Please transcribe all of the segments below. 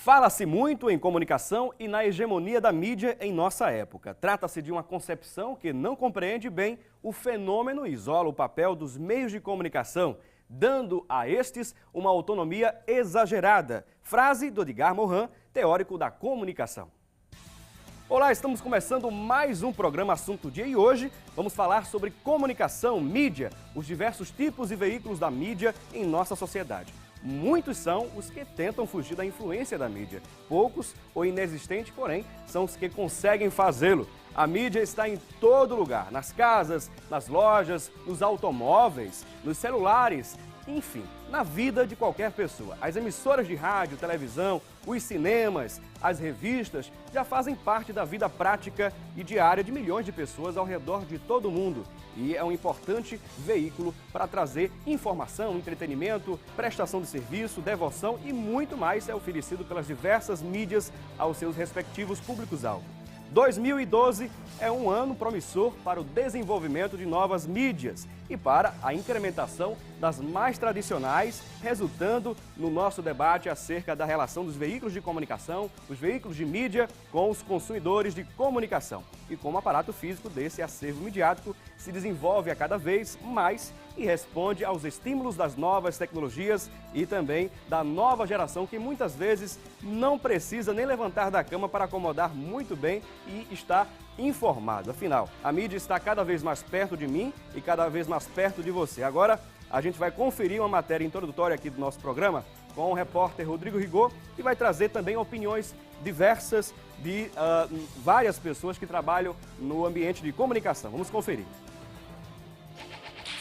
Fala-se muito em comunicação e na hegemonia da mídia em nossa época. Trata-se de uma concepção que não compreende bem o fenômeno e isola o papel dos meios de comunicação, dando a estes uma autonomia exagerada. Frase do Edgar Morin, teórico da comunicação. Olá, estamos começando mais um programa Assunto Dia e hoje vamos falar sobre comunicação, mídia, os diversos tipos e veículos da mídia em nossa sociedade. Muitos são os que tentam fugir da influência da mídia. Poucos ou inexistentes, porém, são os que conseguem fazê-lo. A mídia está em todo lugar, nas casas, nas lojas, nos automóveis, nos celulares, enfim, na vida de qualquer pessoa. As emissoras de rádio, televisão, os cinemas, as revistas já fazem parte da vida prática e diária de milhões de pessoas ao redor de todo o mundo. E é um importante veículo para trazer informação, entretenimento, prestação de serviço, devoção e muito mais é oferecido pelas diversas mídias aos seus respectivos públicos-alvo. 2012 é um ano promissor para o desenvolvimento de novas mídias e para a incrementação das mais tradicionais, resultando no nosso debate acerca da relação dos veículos de comunicação, dos veículos de mídia com os consumidores de comunicação e como o aparato físico desse acervo midiático se desenvolve a cada vez mais e responde aos estímulos das novas tecnologias e também da nova geração que muitas vezes não precisa nem levantar da cama para acomodar muito bem e está informado. Afinal, a mídia está cada vez mais perto de mim e cada vez mais perto de você. Agora, a gente vai conferir uma matéria introdutória aqui do nosso programa com o repórter Rodrigo Rigaud, que vai trazer também opiniões diversas de várias pessoas que trabalham no ambiente de comunicação. Vamos conferir.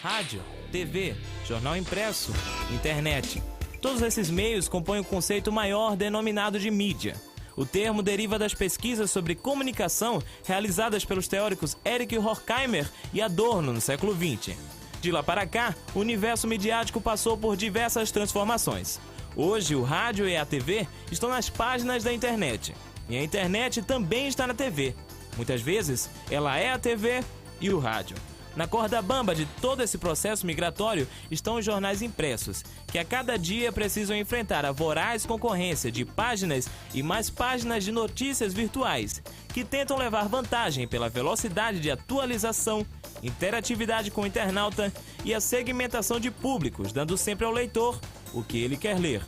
Rádio, TV, jornal impresso, internet. Todos esses meios compõem o conceito maior denominado de mídia. O termo deriva das pesquisas sobre comunicação realizadas pelos teóricos Erich Horkheimer e Adorno no século XX. De lá para cá, o universo midiático passou por diversas transformações. Hoje, o rádio e a TV estão nas páginas da internet. E a internet também está na TV. Muitas vezes, ela é a TV e o rádio. Na corda bamba de todo esse processo migratório estão os jornais impressos, que a cada dia precisam enfrentar a voraz concorrência de páginas e mais páginas de notícias virtuais, que tentam levar vantagem pela velocidade de atualização, interatividade com o internauta e a segmentação de públicos, dando sempre ao leitor o que ele quer ler.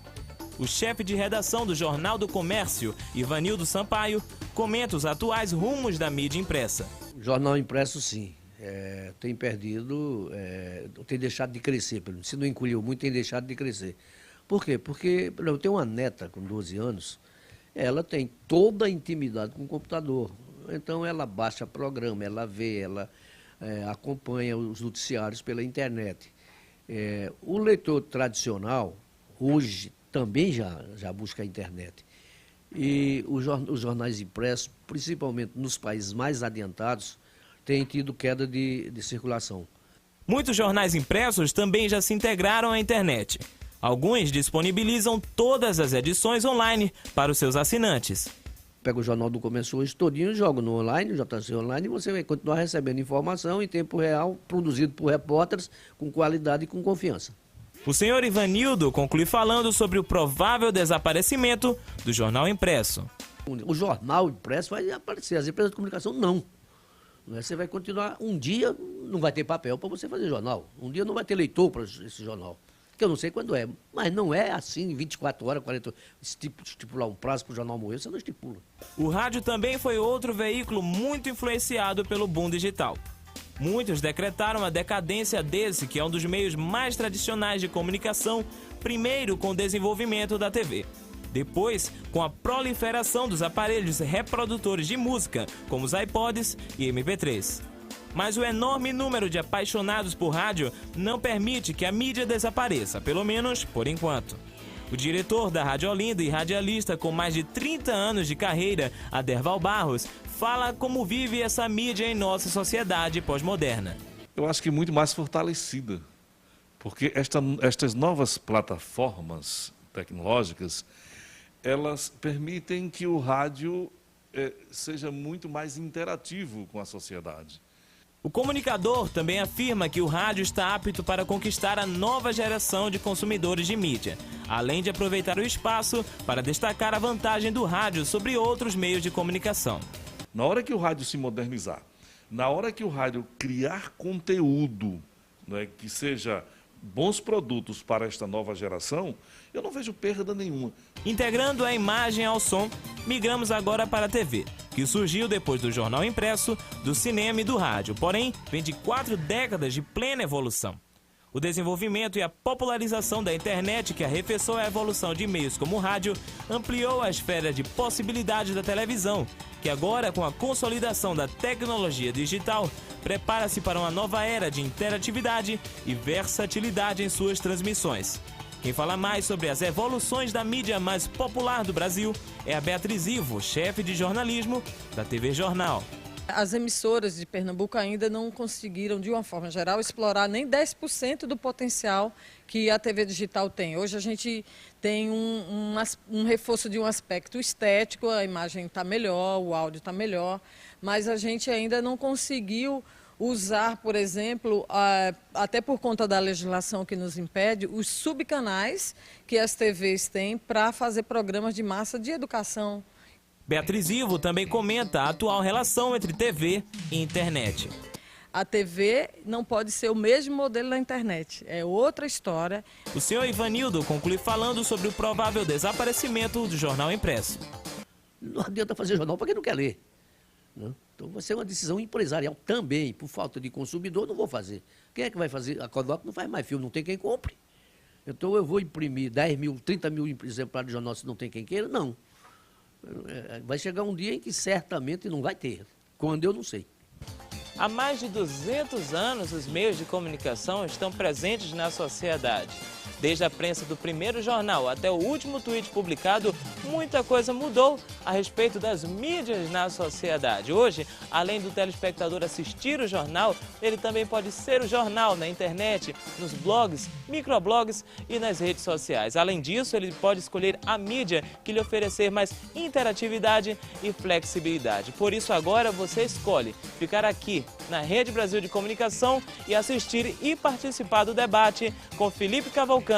O chefe de redação do Jornal do Comércio, Ivanildo Sampaio, comenta os atuais rumos da mídia impressa. O jornal impresso, sim. Tem perdido, tem deixado de crescer. Se não encolheu muito, tem deixado de crescer. Por quê? Porque eu tenho uma neta com 12 anos, ela tem toda a intimidade com o computador. Então ela baixa programa, ela vê, ela acompanha os noticiários pela internet. O leitor tradicional, hoje, também já busca a internet. E os jornais impressos, principalmente nos países mais adiantados, tem tido queda de circulação. Muitos jornais impressos também já se integraram à internet. Alguns disponibilizam todas as edições online para os seus assinantes. Pega o Jornal do Comércio hoje todinho, joga no online, JC Online, e você vai continuar recebendo informação em tempo real, produzido por repórteres com qualidade e com confiança. O senhor Ivanildo conclui falando sobre o provável desaparecimento do jornal impresso. O jornal impresso vai aparecer, as empresas de comunicação não. Você vai continuar, um dia não vai ter papel para você fazer jornal, um dia não vai ter leitor para esse jornal, que eu não sei quando é, mas não é assim, 24 horas, 40 horas, estipular um prazo para o jornal morrer, você não estipula. O rádio também foi outro veículo muito influenciado pelo boom digital. Muitos decretaram a decadência desse, que é um dos meios mais tradicionais de comunicação, primeiro com o desenvolvimento da TV. Depois, com a proliferação dos aparelhos reprodutores de música, como os iPods e MP3. Mas o enorme número de apaixonados por rádio não permite que a mídia desapareça, pelo menos por enquanto. O diretor da Rádio Olinda e radialista com mais de 30 anos de carreira, Aderval Barros, fala como vive essa mídia em nossa sociedade pós-moderna. Eu acho que muito mais fortalecida, porque estas novas plataformas tecnológicas, elas permitem que o rádio seja muito mais interativo com a sociedade. O comunicador também afirma que o rádio está apto para conquistar a nova geração de consumidores de mídia, além de aproveitar o espaço para destacar a vantagem do rádio sobre outros meios de comunicação. Na hora que o rádio se modernizar, na hora que o rádio criar conteúdo, né, que seja bons produtos para esta nova geração, eu não vejo perda nenhuma. Integrando a imagem ao som, migramos agora para a TV, que surgiu depois do jornal impresso, do cinema e do rádio, porém vem de 4 décadas de plena evolução. O desenvolvimento e a popularização da internet, que arrefeceu a evolução de meios como o rádio, ampliou a esfera de possibilidades da televisão, que agora, com a consolidação da tecnologia digital, prepara-se para uma nova era de interatividade e versatilidade em suas transmissões. Quem fala mais sobre as evoluções da mídia mais popular do Brasil é a Beatriz Ivo, chefe de jornalismo da TV Jornal. As emissoras de Pernambuco ainda não conseguiram, de uma forma geral, explorar nem 10% do potencial que a TV digital tem. Hoje a gente tem um reforço de um aspecto estético, a imagem está melhor, o áudio está melhor, mas a gente ainda não conseguiu usar, por exemplo, até por conta da legislação que nos impede, os subcanais que as TVs têm para fazer programas de massa de educação. Beatriz Ivo também comenta a atual relação entre TV e internet. A TV não pode ser o mesmo modelo da internet, é outra história. O senhor Ivanildo conclui falando sobre o provável desaparecimento do jornal impresso. Não adianta fazer jornal para quem não quer ler. Não? Então vai ser uma decisão empresarial também. Por falta de consumidor, não vou fazer. Quem é que vai fazer? A Kodak não faz mais filme, não tem quem compre. Então eu vou imprimir 10 mil, 30 mil exemplares de jornal se não tem quem queira? Não. Vai chegar um dia em que certamente não vai ter. Quando, eu não sei. Há mais de 200 anos, os meios de comunicação estão presentes na sociedade. Desde a prensa do primeiro jornal até o último tweet publicado, muita coisa mudou a respeito das mídias na sociedade. Hoje, além do telespectador assistir o jornal, ele também pode ser o jornal na internet, nos blogs, microblogs e nas redes sociais. Além disso, ele pode escolher a mídia que lhe oferecer mais interatividade e flexibilidade. Por isso, agora você escolhe ficar aqui na Rede Brasil de Comunicação e assistir e participar do debate com Felipe Cavalcante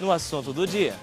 no assunto do dia.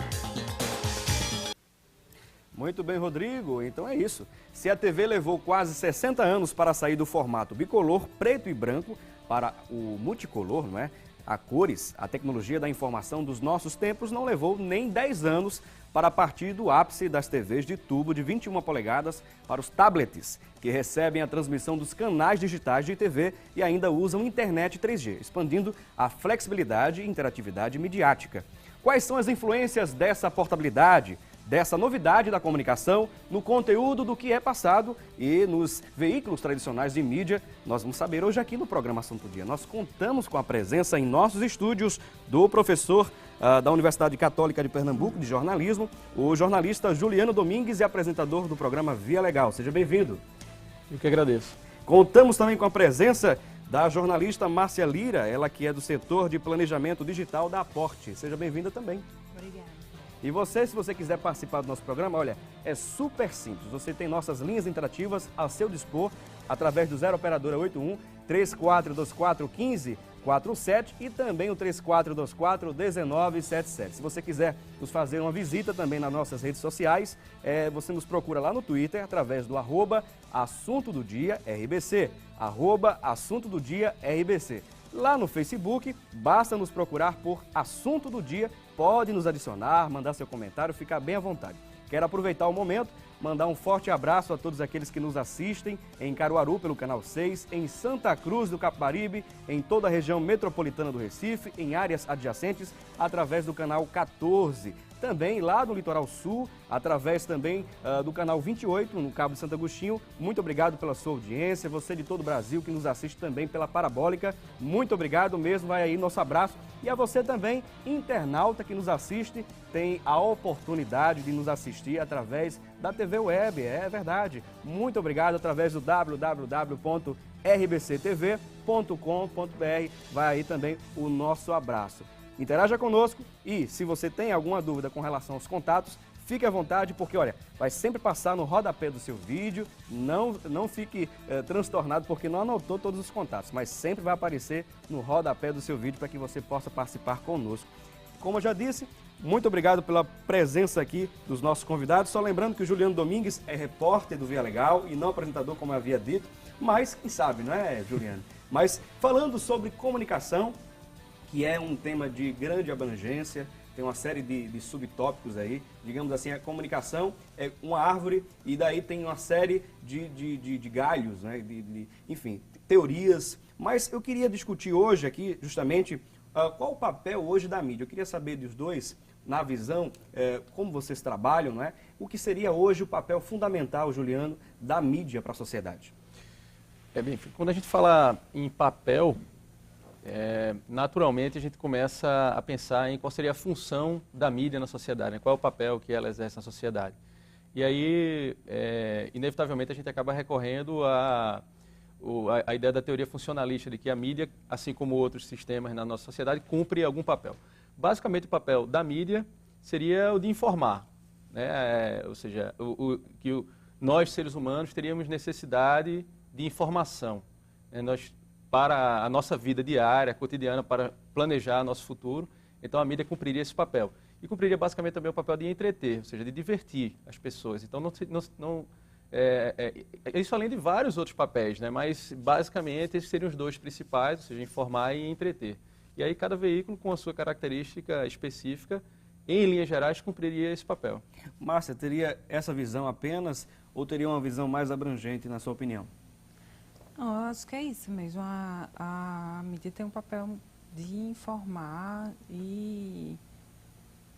Muito bem, Rodrigo. Então é isso. Se a TV levou quase 60 anos para sair do formato bicolor, preto e branco, para o multicolor, não é? A cores, a tecnologia da informação dos nossos tempos não levou nem 10 anos para partir do ápice das TVs de tubo de 21 polegadas para os tablets, que recebem a transmissão dos canais digitais de TV e ainda usam internet 3G, expandindo a flexibilidade e interatividade midiática. Quais são as influências dessa portabilidade, dessa novidade da comunicação no conteúdo do que é passado e nos veículos tradicionais de mídia? Nós vamos saber hoje aqui no programa Assunto do Dia. Nós contamos com a presença em nossos estúdios do professor da Universidade Católica de Pernambuco, de jornalismo, o jornalista Juliano Domingues e apresentador do programa Via Legal. Seja bem-vindo. Eu que agradeço. Contamos também com a presença da jornalista Márcia Lira, ela que é do setor de planejamento digital da Aporte. Seja bem-vinda também. Obrigada. E você, se você quiser participar do nosso programa, olha, é super simples. Você tem nossas linhas interativas ao seu dispor através do 0 Operadora 81 3424 1547 e também o 3424 1977. Se você quiser nos fazer uma visita também nas nossas redes sociais, você nos procura lá no Twitter através do @Assunto do Dia RBC, @Assunto do Dia RBC. Lá no Facebook, basta nos procurar por Assunto do Dia, pode nos adicionar, mandar seu comentário, ficar bem à vontade. Quero aproveitar o momento, mandar um forte abraço a todos aqueles que nos assistem em Caruaru pelo Canal 6, em Santa Cruz do Capibaribe, em toda a região metropolitana do Recife, em áreas adjacentes, através do Canal 14. Também lá do Litoral Sul, através também do Canal 28, no Cabo de Santo Agostinho. Muito obrigado pela sua audiência, você de todo o Brasil que nos assiste também pela Parabólica. Muito obrigado mesmo, vai aí nosso abraço. E a você também, internauta que nos assiste, tem a oportunidade de nos assistir através da TV Web, é verdade. Muito obrigado através do www.rbctv.com.br, vai aí também o nosso abraço. Interaja conosco e, se você tem alguma dúvida com relação aos contatos, fique à vontade, porque olha, vai sempre passar no rodapé do seu vídeo, não fique transtornado porque não anotou todos os contatos, mas sempre vai aparecer no rodapé do seu vídeo para que você possa participar conosco. Como eu já disse, muito obrigado pela presença aqui dos nossos convidados. Só lembrando que o Juliano Domingues é repórter do Via Legal e não apresentador, como eu havia dito, mas quem sabe, não é, Juliano? Mas falando sobre comunicação, que é um tema de grande abrangência, tem uma série de subtópicos aí, digamos assim, a comunicação é uma árvore e daí tem uma série de galhos, né? Enfim, teorias. Mas eu queria discutir hoje aqui, justamente, qual o papel hoje da mídia. Eu queria saber dos dois, na visão, como vocês trabalham, não é? O que seria hoje o papel fundamental, Juliano, da mídia para a sociedade? Bem, quando a gente fala em papel, naturalmente a gente começa a pensar em qual seria a função da mídia na sociedade, né? Qual é o papel que ela exerce na sociedade. E aí, inevitavelmente, a gente acaba recorrendo à ideia da teoria funcionalista, de que a mídia, assim como outros sistemas na nossa sociedade, cumpre algum papel. Basicamente, o papel da mídia seria o de informar, né? Ou seja, nós, seres humanos, teríamos necessidade de informação, né? Para a nossa vida diária, cotidiana, para planejar nosso futuro. Então, a mídia cumpriria esse papel. E cumpriria basicamente também o papel de entreter, ou seja, de divertir as pessoas. Então, isso além de vários outros papéis, né? Mas, basicamente, esses seriam os dois principais, ou seja, informar e entreter. E aí, cada veículo, com a sua característica específica, em linhas gerais, cumpriria esse papel. Márcia, teria essa visão apenas ou teria uma visão mais abrangente, na sua opinião? Não, eu acho que é isso mesmo. A mídia tem um papel de informar e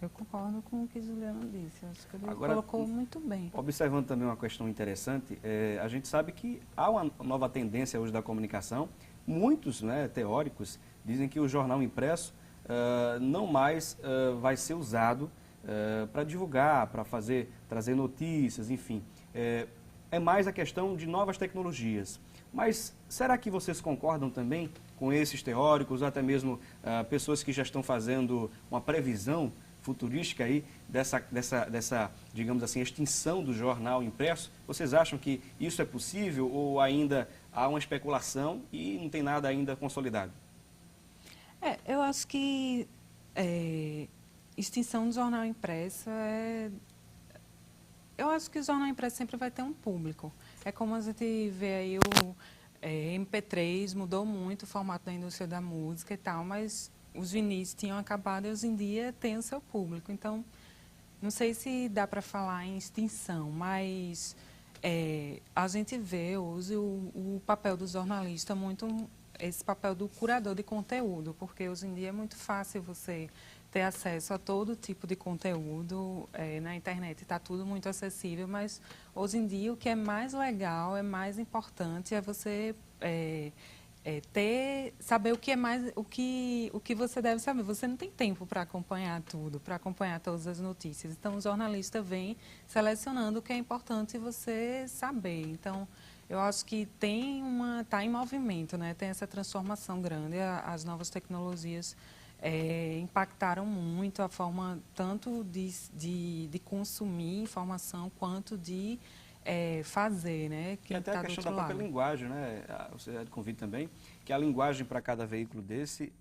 eu concordo com o que Juliano disse. Eu acho que ele colocou muito bem. Observando também uma questão interessante, a gente sabe que há uma nova tendência hoje da comunicação. Muitos, né, teóricos dizem que o jornal impresso não mais vai ser usado para divulgar, para trazer notícias, enfim. É mais a questão de novas tecnologias. Mas será que vocês concordam também com esses teóricos, ou até mesmo pessoas que já estão fazendo uma previsão futurística aí dessa, digamos assim, extinção do jornal impresso? Vocês acham que isso é possível ou ainda há uma especulação e não tem nada ainda consolidado? Eu acho que extinção do jornal impresso Eu acho que o jornal impresso sempre vai ter um público. É como a gente vê aí o MP3, mudou muito o formato da indústria da música e tal, mas os vinis tinham acabado e hoje em dia tem o seu público. Então, não sei se dá para falar em extinção, mas a gente vê hoje o papel do jornalista muito esse papel do curador de conteúdo, porque hoje em dia é muito fácil você ter acesso a todo tipo de conteúdo na internet, está tudo muito acessível, mas hoje em dia o que é mais legal, é mais importante, é você saber o que é mais, o que você deve saber. Você não tem tempo para acompanhar tudo, para acompanhar todas as notícias. Então, o jornalista vem selecionando o que é importante você saber. Então, eu acho que está em movimento, né? Tem essa transformação grande, as novas tecnologias impactaram muito a forma tanto de consumir informação quanto de fazer, né? Que até a questão da própria linguagem, né? Você convida também que a linguagem para cada veículo desse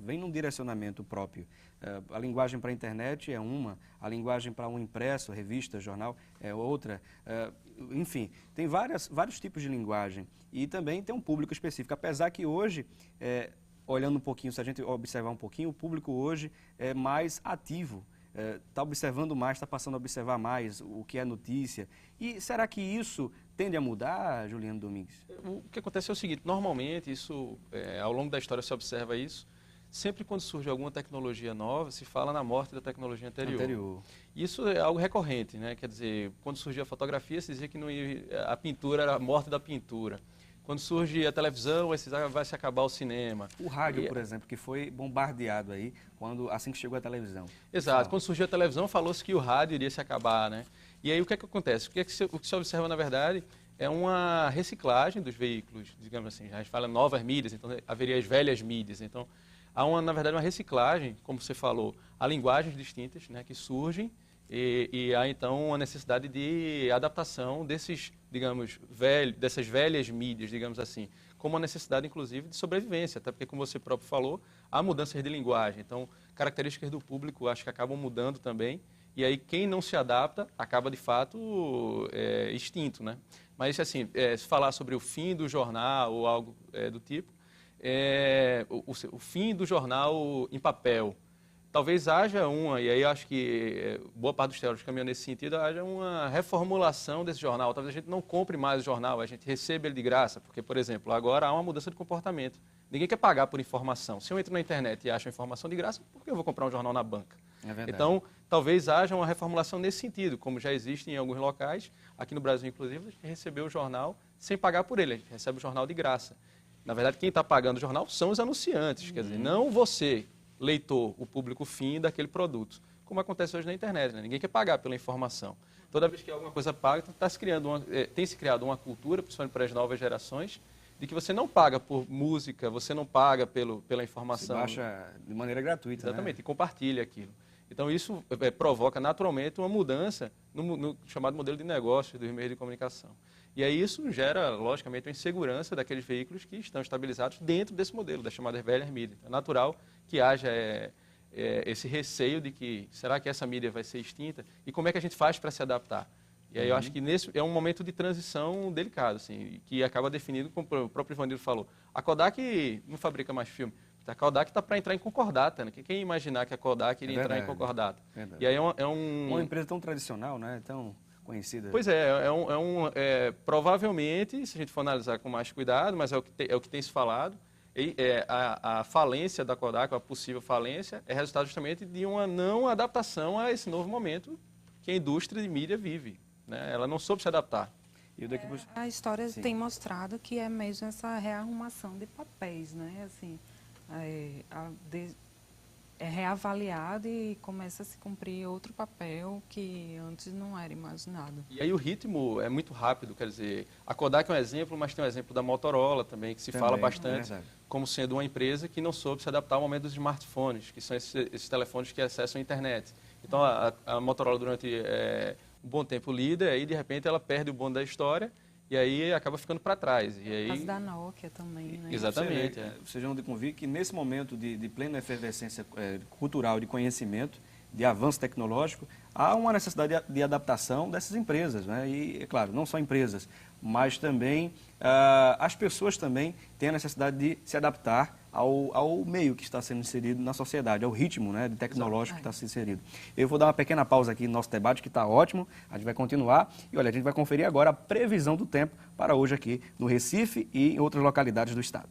vem num direcionamento próprio. A linguagem para a internet é uma, a linguagem para um impresso, revista, jornal é outra. Enfim, tem vários tipos de linguagem e também tem um público específico. Apesar que hoje, olhando um pouquinho, se a gente observar um pouquinho, o público hoje é mais ativo. Está observando mais, está passando a observar mais o que é notícia. E será que isso tende a mudar, Juliano Domingues? O que acontece é o seguinte, normalmente, ao longo da história se observa isso, sempre quando surge alguma tecnologia nova, se fala na morte da tecnologia anterior. Isso é algo recorrente, né? Quer dizer, quando surgiu a fotografia, se dizia que a pintura era a morte da pintura. Quando surge a televisão, vai se acabar o cinema. O rádio, por exemplo, que foi bombardeado aí assim que chegou a televisão. Exato. Quando surgiu a televisão, falou-se que o rádio iria se acabar, né? E aí o que é que acontece? O que se observa, na verdade, é uma reciclagem dos veículos, digamos assim. A gente fala novas mídias, então haveria as velhas mídias. Então, há, na verdade, uma reciclagem, como você falou, há linguagens distintas, né, que surgem E há, então, a necessidade de adaptação desses, digamos, dessas velhas mídias, digamos assim, como uma necessidade, inclusive, de sobrevivência, até porque, como você próprio falou, há mudanças de linguagem. Então, características do público acho que acabam mudando também, e aí quem não se adapta acaba, de fato, extinto, né? Mas, assim, se falar sobre o fim do jornal ou algo do tipo, o fim do jornal em papel, talvez haja e aí eu acho que boa parte dos teóricos caminham nesse sentido, haja uma reformulação desse jornal. Talvez a gente não compre mais o jornal, a gente receba ele de graça, porque, por exemplo, agora há uma mudança de comportamento. Ninguém quer pagar por informação. Se eu entro na internet e acho a informação de graça, por que eu vou comprar um jornal na banca? É verdade. Então, talvez haja uma reformulação nesse sentido, como já existe em alguns locais, aqui no Brasil, inclusive, a gente recebeu o jornal sem pagar por ele, a gente recebe o jornal de graça. Na verdade, quem está pagando o jornal são os anunciantes, quer dizer, não você, leitor, o público fim daquele produto, como acontece hoje na internet, né? Ninguém quer pagar pela informação. Toda vez que alguma coisa paga, tem se criado uma cultura, principalmente para as novas gerações, de que você não paga por música, você não paga pela informação. Você baixa de maneira gratuita, exatamente, né? E compartilha aquilo. Então, isso provoca naturalmente uma mudança no chamado modelo de negócio dos meios de comunicação. E aí isso gera, logicamente, uma insegurança daqueles veículos que estão estabilizados dentro desse modelo, das chamadas velhas mídias. É natural que haja esse receio de que, será que essa mídia vai ser extinta? E como é que a gente faz para se adaptar? E aí eu acho que nesse é um momento de transição delicado, assim, que acaba definindo, como o próprio Ivanildo falou, a Kodak não fabrica mais filme. A Kodak está para entrar em concordata, né? Quem ia imaginar que a Kodak iria entrar em concordata? Verdade. E aí uma empresa tão tradicional, né? Tão conhecida. Pois provavelmente, se a gente for analisar com mais cuidado, mas é o que tem se falado, a falência da Kodak, a possível falência, é resultado justamente de uma não adaptação a esse novo momento que a indústria de mídia vive, né? Ela não soube se adaptar. A história tem mostrado que é mesmo essa rearrumação de papéis, né? Assim, é reavaliado e começa a se cumprir outro papel que antes não era imaginado. E aí o ritmo é muito rápido, quer dizer, a Kodak é um exemplo, mas tem um exemplo da Motorola também, que se fala bastante como sendo uma empresa que não soube se adaptar ao momento dos smartphones, que são esses telefones que acessam a internet. Então a Motorola durante um bom tempo líder, aí de repente ela perde o bonde da história, e aí acaba ficando para trás. E aí... As da Nokia também, né? Exatamente. Você já não convir que nesse momento de plena efervescência cultural, de conhecimento, de avanço tecnológico, há uma necessidade de adaptação dessas empresas, né? E, é claro, não só empresas, mas também as pessoas também têm a necessidade de se adaptar ao meio que está sendo inserido na sociedade, ao ritmo, né, de tecnológico que está sendo inserido. Eu vou dar uma pequena pausa aqui no nosso debate, que está ótimo, a gente vai continuar. E olha, a gente vai conferir agora a previsão do tempo para hoje aqui no Recife e em outras localidades do estado.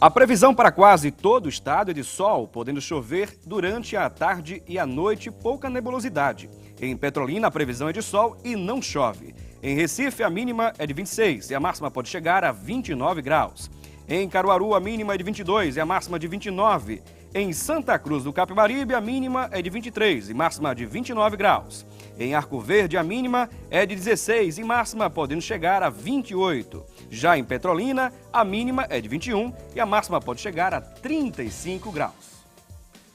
A previsão para quase todo o estado é de sol, podendo chover durante a tarde e a noite, pouca nebulosidade. Em Petrolina, a previsão é de sol e não chove. Em Recife, a mínima é de 26 e a máxima pode chegar a 29 graus. Em Caruaru, a mínima é de 22 e a máxima de 29. Em Santa Cruz do Capibaribe, a mínima é de 23 e máxima de 29 graus. Em Arco Verde, a mínima é de 16 e máxima podendo chegar a 28. Já em Petrolina, a mínima é de 21 e a máxima pode chegar a 35 graus.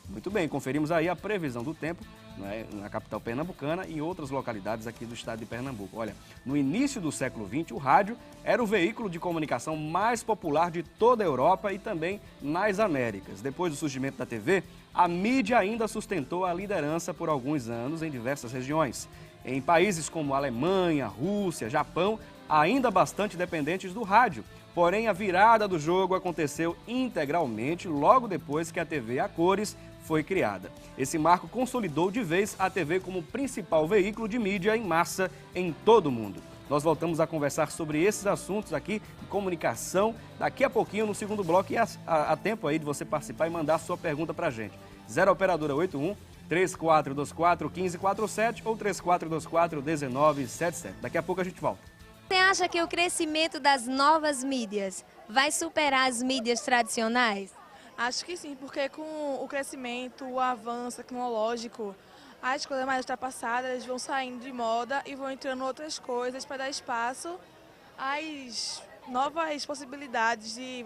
Muito bem, conferimos aí a previsão do tempo, né, na capital pernambucana e em outras localidades aqui do estado de Pernambuco. Olha, no início do século XX, o rádio era o veículo de comunicação mais popular de toda a Europa e também nas Américas. Depois do surgimento da TV, a mídia ainda sustentou a liderança por alguns anos em diversas regiões. Em países como Alemanha, Rússia, Japão, ainda bastante dependentes do rádio. Porém, a virada do jogo aconteceu integralmente logo depois que a TV a cores foi criada. Esse marco consolidou de vez a TV como principal veículo de mídia em massa em todo o mundo. Nós voltamos a conversar sobre esses assuntos aqui de comunicação daqui a pouquinho no segundo bloco e há tempo aí de você participar e mandar sua pergunta para a gente. 0 Operadora 81 3424 1547 ou 3424 1977. Daqui a pouco a gente volta. Você acha que o crescimento das novas mídias vai superar as mídias tradicionais? Acho que sim, porque com o crescimento, o avanço tecnológico, as coisas mais ultrapassadas vão saindo de moda e vão entrando outras coisas para dar espaço às novas possibilidades de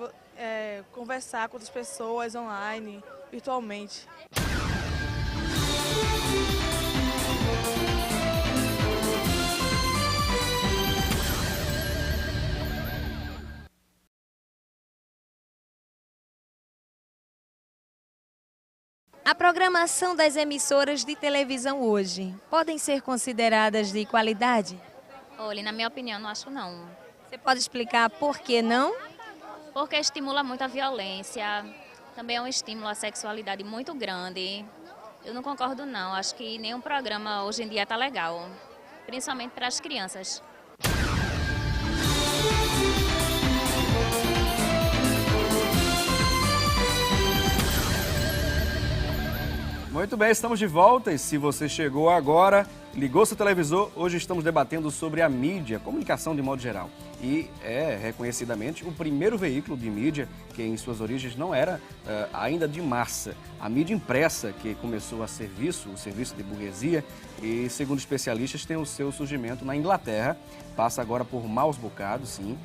conversar com outras pessoas online, virtualmente. A programação das emissoras de televisão hoje podem ser consideradas de qualidade? Olha, na minha opinião, não acho não. Você pode explicar por que não? Porque estimula muito a violência, também é um estímulo à sexualidade muito grande. Eu não concordo não, acho que nenhum programa hoje em dia está legal, principalmente para as crianças. Muito bem, estamos de volta e se você chegou agora, ligou seu televisor, hoje estamos debatendo sobre a mídia, comunicação de modo geral. E é reconhecidamente o primeiro veículo de mídia que em suas origens não era ainda de massa. A mídia impressa que começou a serviço, o serviço de burguesia e, segundo especialistas, tem o seu surgimento na Inglaterra, passa agora por maus bocados, sim,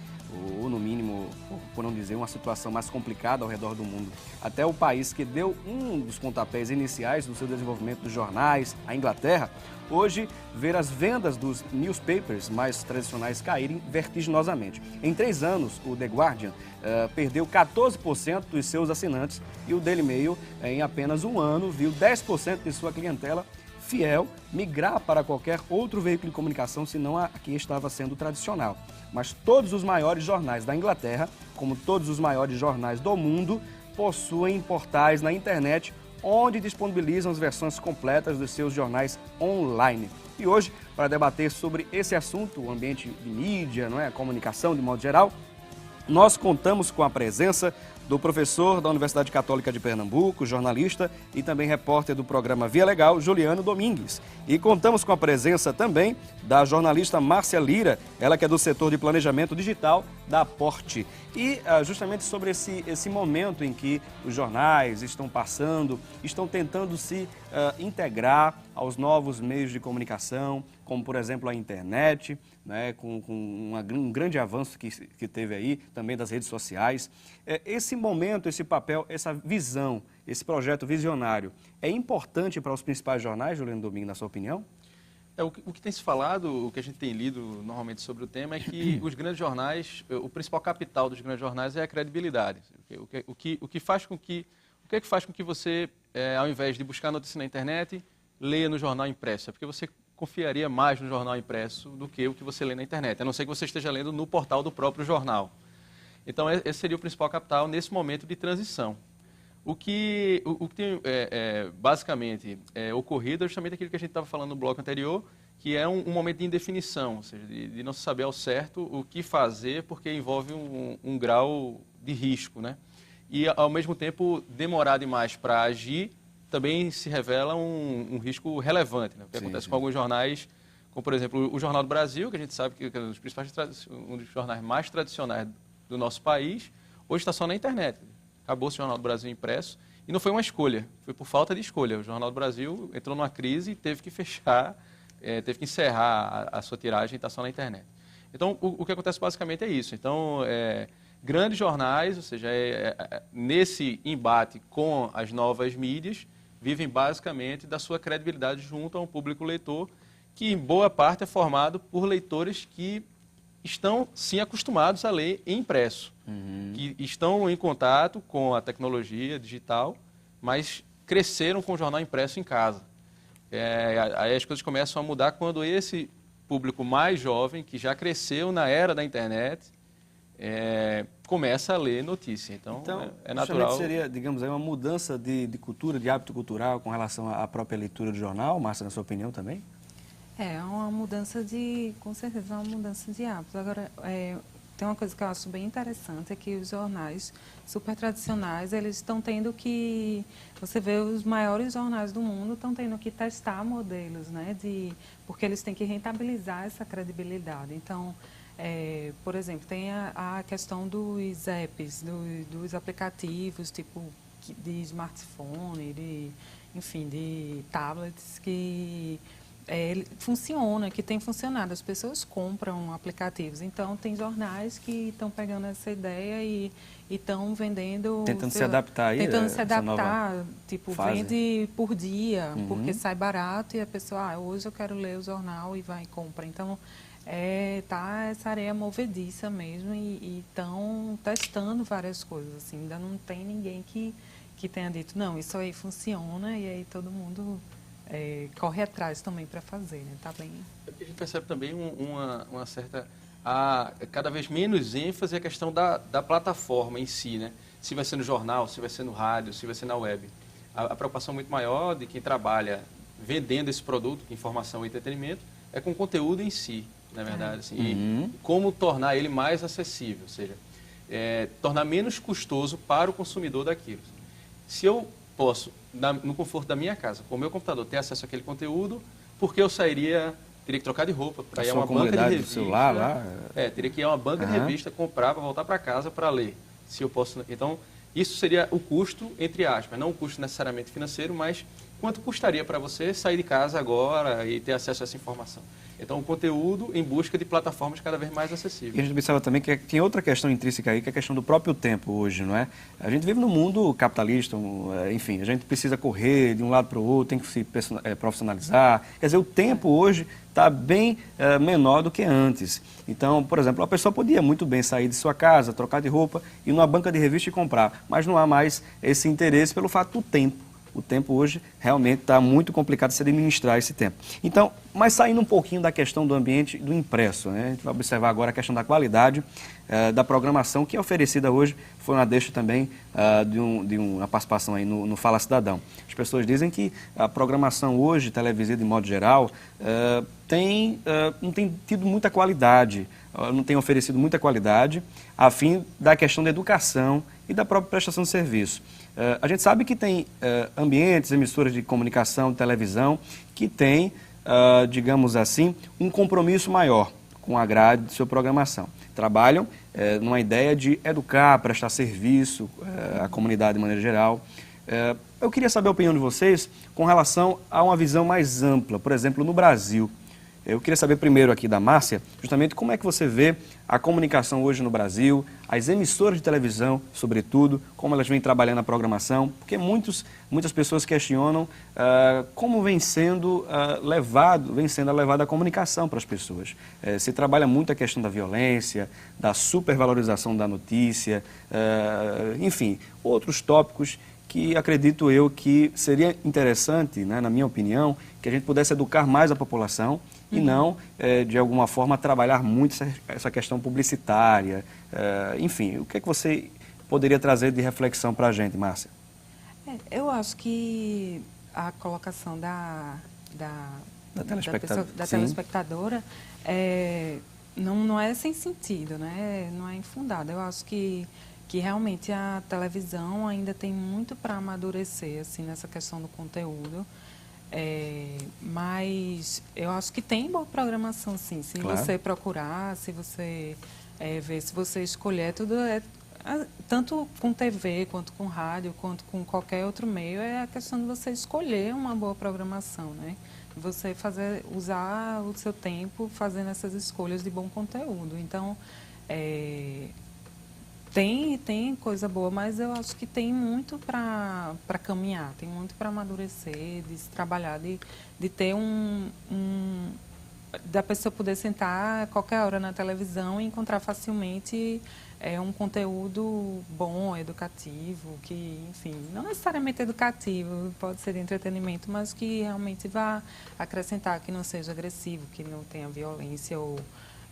ou no mínimo, por não dizer, uma situação mais complicada ao redor do mundo. Até o país que deu um dos pontapés iniciais do seu desenvolvimento dos jornais, a Inglaterra, hoje ver as vendas dos newspapers mais tradicionais caírem vertiginosamente. Em 3 anos, o The Guardian perdeu 14% dos seus assinantes e o Daily Mail, em apenas um ano, viu 10% de sua clientela fiel migrar para qualquer outro veículo de comunicação, senão a que estava sendo tradicional. Mas todos os maiores jornais da Inglaterra, como todos os maiores jornais do mundo, possuem portais na internet onde disponibilizam as versões completas dos seus jornais online. E hoje, para debater sobre esse assunto, o ambiente de mídia, não é, a comunicação de modo geral, nós contamos com a presença do professor da Universidade Católica de Pernambuco, jornalista e também repórter do programa Via Legal, Juliano Domingues. E contamos com a presença também da jornalista Márcia Lira, ela que é do setor de planejamento digital da Aporte. E justamente sobre esse momento em que os jornais estão passando, estão tentando se integrar aos novos meios de comunicação, como por exemplo a internet, né, com um grande avanço que teve aí, também das redes sociais. Esse momento, esse papel, essa visão, esse projeto visionário, é importante para os principais jornais, Juliano Domingues, na sua opinião? O que tem se falado, o que a gente tem lido normalmente sobre o tema é que os grandes jornais, o principal capital dos grandes jornais é a credibilidade. O que faz com que você, ao invés de buscar notícia na internet, leia no jornal impresso? É porque você confiaria mais no jornal impresso do que o que você lê na internet, a não ser que você esteja lendo no portal do próprio jornal. Então, esse seria o principal capital nesse momento de transição. O que tem basicamente ocorrido é justamente aquilo que a gente estava falando no bloco anterior, que é um momento de indefinição, ou seja, de não se saber ao certo o que fazer, porque envolve um grau de risco, né? E, ao mesmo tempo, demorar demais para agir também se revela um risco relevante, né? O que acontece com alguns jornais, como, por exemplo, o Jornal do Brasil, que a gente sabe que é um dos jornais mais tradicionais do nosso país, hoje está só na internet. Acabou-se o Jornal do Brasil impresso e não foi uma escolha, foi por falta de escolha. O Jornal do Brasil entrou numa crise e teve que fechar, teve que encerrar a sua tiragem e está só na internet. Então, o que acontece basicamente é isso. Então, grandes jornais, ou seja, nesse embate com as novas mídias, vivem basicamente da sua credibilidade junto a um público leitor que, em boa parte, é formado por leitores que estão, sim, acostumados a ler em impresso, que estão em contato com a tecnologia digital, mas cresceram com o jornal impresso em casa. Aí as coisas começam a mudar quando esse público mais jovem, que já cresceu na era da internet, começa a ler notícia. Então é natural. Seria, digamos, uma mudança de cultura, de hábito cultural com relação à própria leitura do jornal, Márcia, na sua opinião também? É uma mudança com certeza, uma mudança de hábitos. Agora, tem uma coisa que eu acho bem interessante, é que os jornais super tradicionais, eles estão tendo que, você vê os maiores jornais do mundo estão tendo que testar modelos, né, porque eles têm que rentabilizar essa credibilidade. Então, por exemplo, tem a questão dos apps, dos aplicativos, tipo de smartphone, enfim, de tablets que funciona, que tem funcionado. As pessoas compram aplicativos. Então, tem jornais que estão pegando essa ideia e estão vendendo... Tentando se adaptar aí. Tentando se adaptar, tipo, vende por dia, porque sai barato e a pessoa, hoje eu quero ler o jornal e vai e compra. Então, tá essa areia movediça mesmo e estão testando várias coisas. Assim, ainda não tem ninguém que que tenha dito, não, isso aí funciona, e aí todo mundo corre atrás também para fazer, né? Tá bem. A gente percebe também uma certa... cada vez menos ênfase a questão da plataforma em si, né? Se vai ser no jornal, se vai ser no rádio, se vai ser na web. A preocupação muito maior de quem trabalha vendendo esse produto, informação e entretenimento, é com o conteúdo em si, na verdade. Assim, e como tornar ele mais acessível, ou seja, tornar menos custoso para o consumidor daquilo. Se eu posso, no conforto da minha casa, com o meu computador, ter acesso àquele conteúdo, por que eu teria que trocar de roupa para ir a uma banca de revista? Celular, lá. Teria que ir a uma banca de revista, comprar para voltar para casa para ler. Se eu posso, então, isso seria o custo, entre aspas, não o custo necessariamente financeiro, mas quanto custaria para você sair de casa agora e ter acesso a essa informação. Então, o conteúdo em busca de plataformas cada vez mais acessíveis. E a gente observa também que tem outra questão intrínseca aí, que é a questão do próprio tempo hoje, não é? A gente vive num mundo capitalista, enfim, a gente precisa correr de um lado para o outro, tem que se profissionalizar. Quer dizer, o tempo hoje está bem menor do que antes. Então, por exemplo, a pessoa podia muito bem sair de sua casa, trocar de roupa, ir numa banca de revista e comprar, mas não há mais esse interesse pelo fato do tempo. O tempo hoje realmente está muito complicado de se administrar esse tempo. Então, mas saindo um pouquinho da questão do ambiente do impresso, né? A gente vai observar agora a questão da qualidade da programação que é oferecida hoje. Foi uma deixa também de uma participação aí no Fala Cidadão. As pessoas dizem que a programação hoje, televisiva de modo geral, não tem tido muita qualidade, não tem oferecido muita qualidade, a fim da questão da educação e da própria prestação de serviço. A gente sabe que tem ambientes, emissoras de comunicação, de televisão, que têm, digamos assim, um compromisso maior com a grade de sua programação. Trabalham numa ideia de educar, prestar serviço à comunidade de maneira geral. Eu queria saber a opinião de vocês com relação a uma visão mais ampla, por exemplo, no Brasil. Eu queria saber primeiro aqui da Márcia, justamente como é que você vê a comunicação hoje no Brasil, as emissoras de televisão, sobretudo, como elas vêm trabalhando a programação, porque muitas pessoas questionam como vem sendo levada a comunicação para as pessoas. Se trabalha muito a questão da violência, da supervalorização da notícia, enfim, outros tópicos que acredito eu que seria interessante, né, na minha opinião, que a gente pudesse educar mais a população e não, de alguma forma, trabalhar muito essa questão publicitária. Enfim, o que é que você poderia trazer de reflexão para a gente, Márcia? Eu acho que a colocação da telespectadora não é sem sentido, né? Não é infundada. Eu acho que realmente a televisão ainda tem muito para amadurecer assim, nessa questão do conteúdo. Mas eu acho que tem boa programação, sim. Se você procurar, se você ver, se você escolher, tudo tanto com TV, quanto com rádio, quanto com qualquer outro meio, é a questão de você escolher uma boa programação, né? Você usar o seu tempo fazendo essas escolhas de bom conteúdo. Então, tem coisa boa, mas eu acho que tem muito para caminhar, tem muito para amadurecer, de se trabalhar, de ter da pessoa poder sentar a qualquer hora na televisão e encontrar facilmente um conteúdo bom, educativo, que, enfim, não necessariamente educativo, pode ser de entretenimento, mas que realmente vá acrescentar, que não seja agressivo, que não tenha violência ou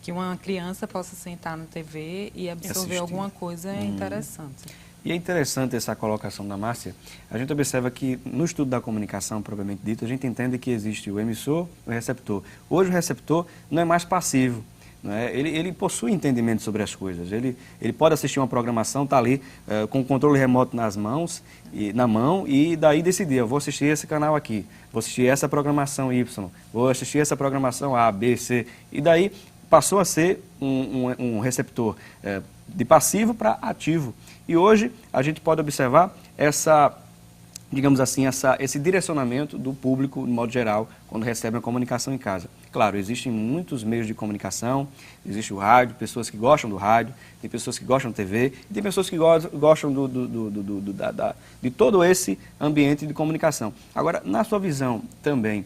que uma criança possa sentar na TV e absorver alguma coisa interessante. E é interessante essa colocação da Márcia. A gente observa que no estudo da comunicação, propriamente dito, a gente entende que existe o emissor e o receptor. Hoje o receptor não é mais passivo. Não é? Ele possui entendimento sobre as coisas. Ele pode assistir uma programação, está ali com o controle remoto na mão e daí decidir, eu vou assistir esse canal aqui, vou assistir essa programação Y, vou assistir essa programação A, B, C, e daí passou a ser um receptor de passivo para ativo. E hoje a gente pode observar digamos assim, esse direcionamento do público, de modo geral, quando recebe a comunicação em casa. Claro, existem muitos meios de comunicação, existe o rádio, pessoas que gostam do rádio, tem pessoas que gostam da TV, e tem pessoas que gostam de todo esse ambiente de comunicação. Agora, na sua visão também,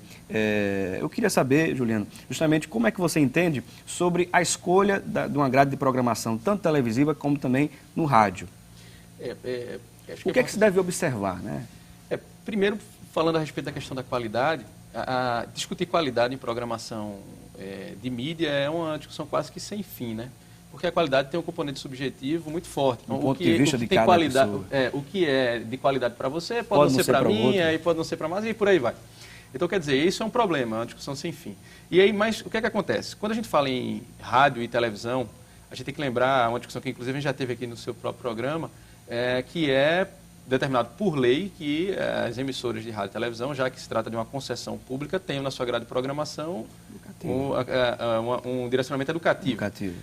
eu queria saber, Juliano, justamente como é que você entende sobre a escolha de uma grade de programação, tanto televisiva como também no rádio. O que é que se deve observar, né? Primeiro, falando a respeito da questão da qualidade, discutir qualidade em programação de mídia é uma discussão quase que sem fim, né? Porque a qualidade tem um componente subjetivo muito forte. Então, ponto de vista de cada pessoa. O que é de qualidade para você pode não ser para mim, e pode não ser para mais, e por aí vai. Então, quer dizer, isso é um problema, é uma discussão sem fim. E aí, mas o que é que acontece? Quando a gente fala em rádio e televisão, a gente tem que lembrar uma discussão que, inclusive, a gente já teve aqui no seu próprio programa, que é determinado por lei que as emissoras de rádio e televisão, já que se trata de uma concessão pública, tenham na sua grade de programação um direcionamento educativo.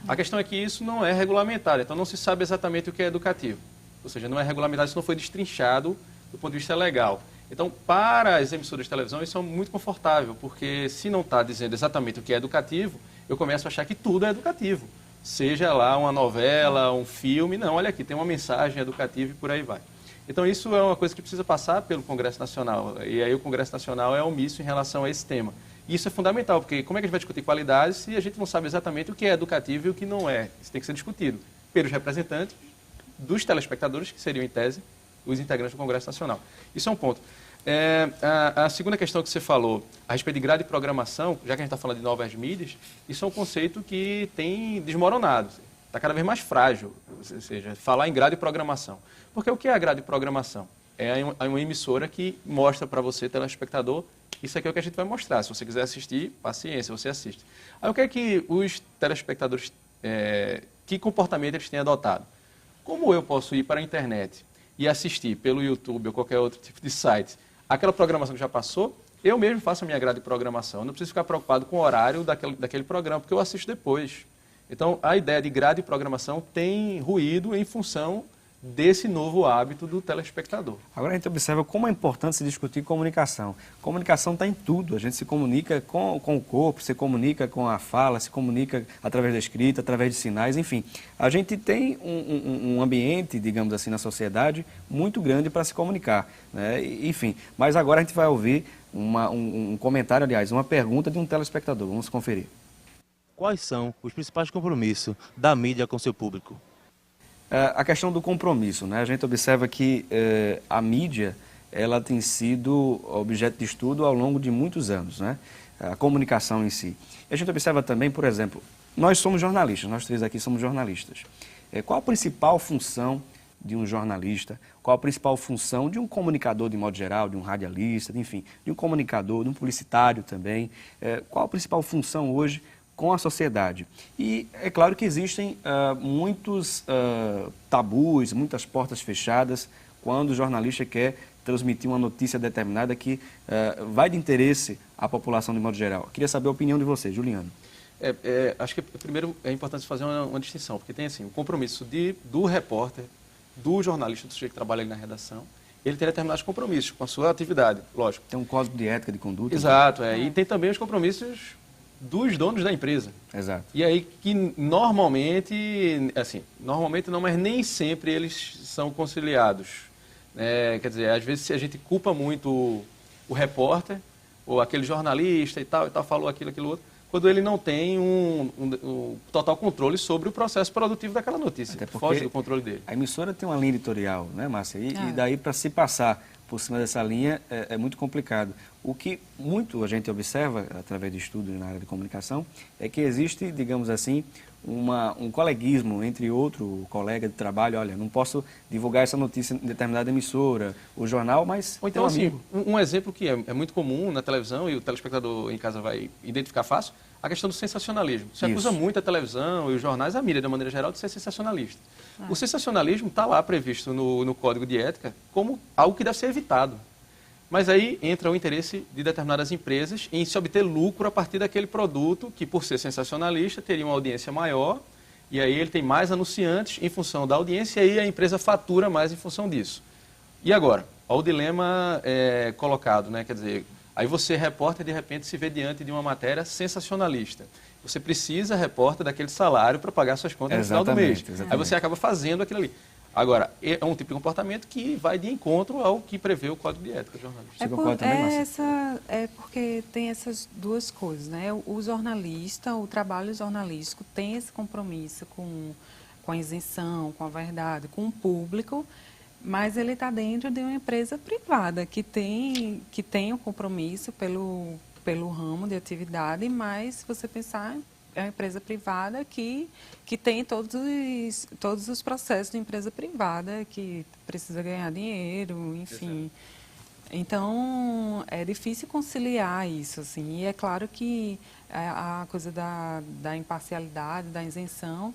A questão é que isso não é regulamentado, então não se sabe exatamente o que é educativo. Ou seja, não é regulamentado, isso não foi destrinchado do ponto de vista legal. Então, para as emissoras de televisão, isso é muito confortável, porque se não está dizendo exatamente o que é educativo, eu começo a achar que tudo é educativo. Seja lá uma novela, um filme, não, olha aqui, tem uma mensagem educativa e por aí vai. Então, isso é uma coisa que precisa passar pelo Congresso Nacional. E aí o Congresso Nacional é omisso em relação a esse tema. E isso é fundamental, porque como é que a gente vai discutir qualidade se a gente não sabe exatamente o que é educativo e o que não é? Isso tem que ser discutido pelos representantes dos telespectadores, que seriam, em tese, os integrantes do Congresso Nacional. Isso é um ponto. A segunda questão que você falou, a respeito de grade de programação, já que a gente está falando de novas mídias, isso é um conceito que tem desmoronado. Está cada vez mais frágil, ou seja, falar em grade de programação. Porque o que é a grade de programação? É uma emissora que mostra para você, telespectador, isso aqui é o que a gente vai mostrar. Se você quiser assistir, paciência, você assiste. Aí o que é que os telespectadores, que comportamento eles têm adotado? Como eu posso ir para a internet e assistir pelo YouTube ou qualquer outro tipo de site aquela programação que já passou, eu mesmo faço a minha grade de programação. Eu não preciso ficar preocupado com o horário daquele programa, porque eu assisto depois. Então, a ideia de grade de programação tem ruído em função desse novo hábito do telespectador. Agora a gente observa como é importante se discutir comunicação. Comunicação está em tudo. A gente se comunica com o corpo, se comunica com a fala, se comunica através da escrita, através de sinais, enfim. A gente tem um ambiente, digamos assim, na sociedade muito grande para se comunicar, né? Enfim, mas agora a gente vai ouvir um comentário, aliás, uma pergunta de um telespectador. Vamos conferir. Quais são os principais compromissos da mídia com seu público? A questão do compromisso, né? A gente observa que a mídia ela tem sido objeto de estudo ao longo de muitos anos, né? A comunicação em si. E a gente observa também, por exemplo, nós somos jornalistas, nós três aqui somos jornalistas. Qual a principal função de um jornalista? Qual a principal função de um comunicador de modo geral, de um radialista, enfim, de um comunicador, de um publicitário também? Qual a principal função hoje com a sociedade? E é claro que existem muitos tabus, muitas portas fechadas quando o jornalista quer transmitir uma notícia determinada que vai de interesse à população de modo geral. Queria saber a opinião de você, Juliano. Acho que primeiro é importante fazer uma distinção, porque tem assim, o compromisso do repórter, do jornalista, do sujeito que trabalha ali na redação, ele tem determinados compromissos com a sua atividade, lógico. Tem um código de ética, de conduta. Exato, e tem também os compromissos dos donos da empresa. Exato. E aí que normalmente, assim, normalmente não, mas nem sempre eles são conciliados. Quer dizer, às vezes se a gente culpa muito o repórter, ou aquele jornalista e tal, falou aquilo outro, quando ele não tem um total controle sobre o processo produtivo daquela notícia. Até porque foge do controle dele. A emissora tem uma linha editorial, né, Márcia? E daí para se passar por cima dessa linha é muito complicado. O que muito a gente observa, através de estudos na área de comunicação, é que existe, digamos assim, um coleguismo entre outro colega de trabalho. Olha, não posso divulgar essa notícia em determinada emissora, o jornal, mas ou então, assim, um exemplo que é muito comum na televisão e o telespectador em casa vai identificar fácil, a questão do sensacionalismo. Se acusa muito a televisão e os jornais, a mídia, de uma maneira geral, de ser sensacionalista. O sensacionalismo está lá previsto no Código de Ética como algo que deve ser evitado. Mas aí entra o interesse de determinadas empresas em se obter lucro a partir daquele produto que, por ser sensacionalista, teria uma audiência maior, e aí ele tem mais anunciantes em função da audiência, e aí a empresa fatura mais em função disso. E agora? Olha o dilema colocado, né? Quer dizer, aí você, repórter, de repente se vê diante de uma matéria sensacionalista. Você precisa, repórter, daquele salário para pagar suas contas no final do mês. Exatamente. Aí você acaba fazendo aquilo ali. Agora, é um tipo de comportamento que vai de encontro ao que prevê o Código de Ética jornalística. Porque tem essas duas coisas, né? O jornalista, o trabalho jornalístico tem esse compromisso com a isenção, com a verdade, com o público, Mas ele está dentro de uma empresa privada que tem um compromisso pelo ramo de atividade, mas se você pensar, é uma empresa privada que tem todos os processos de empresa privada, que precisa ganhar dinheiro, enfim. Então, é difícil conciliar isso, assim. E é claro que a coisa da imparcialidade, da isenção,